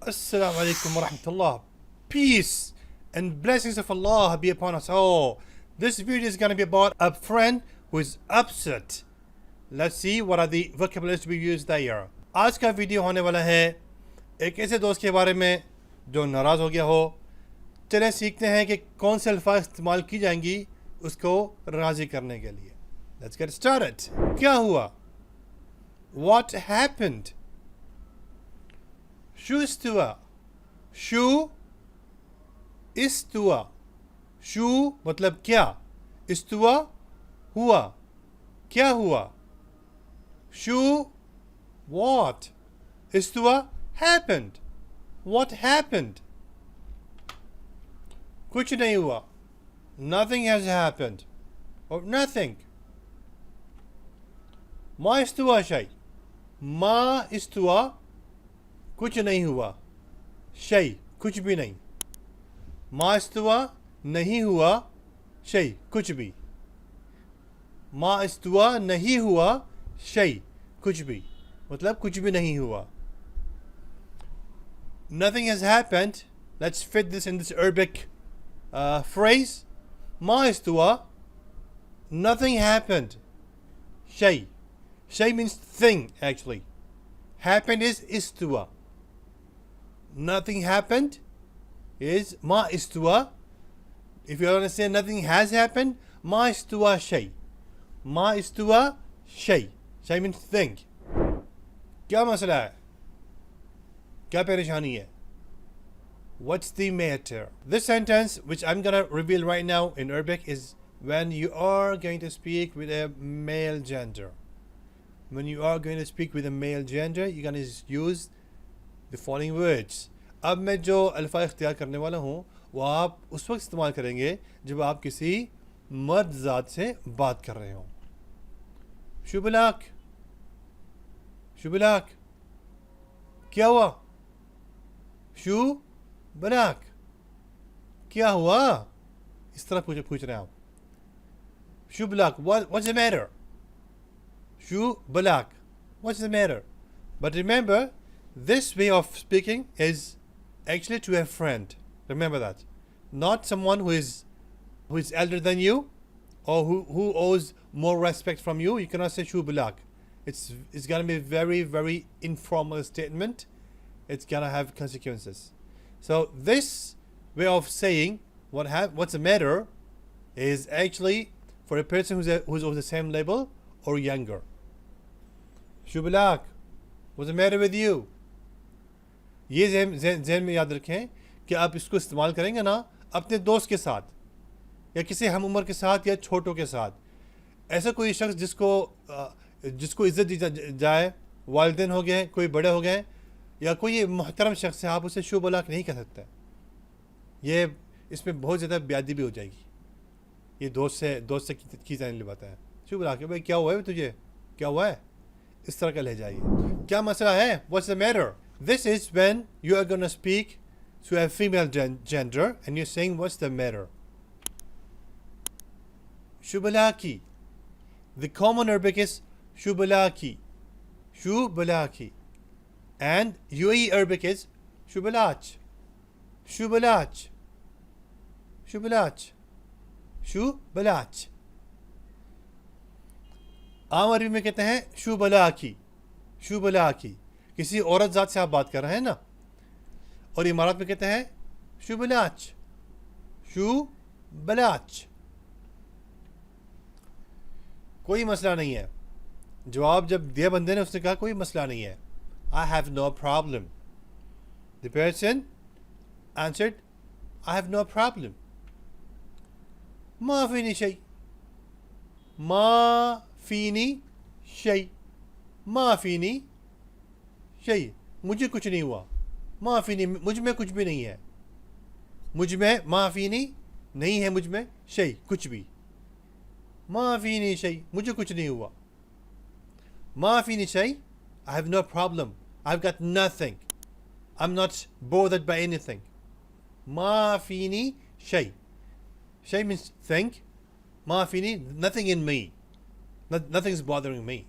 Assalamu alaikum wa rahmatullah. Peace and blessings of Allah be upon us all. This video is going to be about a friend who is upset. Let's see what are the vocabularies to be used there. आज का video होने वाला है एक ऐसे दोस्त के बारे में जो नाराज़ हो गया हो. चलें सीखते हैं कि कौन से अल्फाज इस्तेमाल की जाएंगी उसको राज़ी करने के लिए. Let's get started. क्या हुआ? What happened? शू इस्तुआ. शू इस्तुआ. शू मतलब क्या. इस्तुआ हुआ. क्या हुआ. शू what. इस्तुआ happened. What happened? कुछ नहीं हुआ. Nothing has happened. Or nothing. मा इस्तुआ शै. मा इस्तुआ कुछ नहीं हुआ. शै कुछ भी नहीं. मा इस्तुआ नहीं हुआ. शै कुछ भी. मा इस्तुआ नहीं हुआ. शै कुछ भी मतलब कुछ भी नहीं हुआ. Nothing has happened. Let's fit this in this Arabic phrase. मा इस्तुआ nothing happened. Shay. Shay means thing actually. Happened is istua. Nothing happened is ma istua. If you want to say nothing has happened, ma istua shay. Ma istua shay. Shay means thing. क्या मसला है? क्या परेशानी है? What's the matter? This sentence, which I'm gonna reveal right now in Arabic, is when you are going to speak with a male gender. When you are going to speak with a male gender, you're gonna use the following words. अब मैं जो अल्फाज इख्तियार करने वाला हूँ वो आप उस वक्त इस्तेमाल करेंगे जब आप किसी मर्द ज़ात से बात कर रहे हों. शुबलाक. शुबलाक. क्या हुआ? शू बलाक. क्या हुआ? इस तरह पूछ रहे हैं आप. शुबलाक. What's the matter? Shu balak. What's the matter? But remember, this way of speaking is actually to a friend. Remember that. Not someone who is elder than you or who owes more respect from you. You cannot say shu balak. It's gonna be a very, very informal statement. It's gonna have consequences. So this way of saying what's the matter is actually for a person who's of the same level or younger. शुबलाक. What's the matter with you? ये ज़हन में याद रखें कि आप इसको इस्तेमाल करेंगे ना अपने दोस्त के साथ या किसी हम उम्र के साथ या छोटों के साथ. ऐसा कोई शख्स जिसको इज़्ज़त दी जाए, वालिदैन हो गए, कोई बड़े हो गए या कोई मुहतरम शख्स है, आप उसे शुबलाक नहीं कह सकते. ये इसमें बहुत ज़्यादा बेअदबी भी हो जाएगी. ये दोस्त से की जाने वाली बात है. शुबलाक. भाई क्या हुआ है तुझे? क्या हुआ है? इस तरह का लहजा है. क्या मसला है? What's the matter? This is when you are going to speak to a female gender and you're saying what's the matter. Shubalaki. The common Arabic is shubalaki. Shubalaki. And UAE Arabic is shubalach. Shubalach. Shubalach. Shubalach. आम अरबी में कहते हैं शुबलाकी. शुबलाकी. किसी औरत ज़ात से आप बात कर रहे हैं ना, और इमारत में कहते हैं शुबलाच. शुबलाच. कोई मसला नहीं है. जवाब जब दिया बंदे ने उसने कहा कोई मसला नहीं है. I have no problem. The person answered I have no problem. ما فيني شيء. ما फीनी शै. मा फीनी शै. मुझे कुछ नहीं हुआ. मा फीनी मुझ में कुछ भी नहीं है. मुझ में मा फीनी नहीं है. मुझ में शै कुछ भी. मा फीनी शै मुझे कुछ नहीं हुआ. मा फीनी शै I have no problem. I've got nothing. I'm not bothered by anything. मा फीनी शै. Shay means thing. Ma fini, nothing in me. Nothing's bothering me.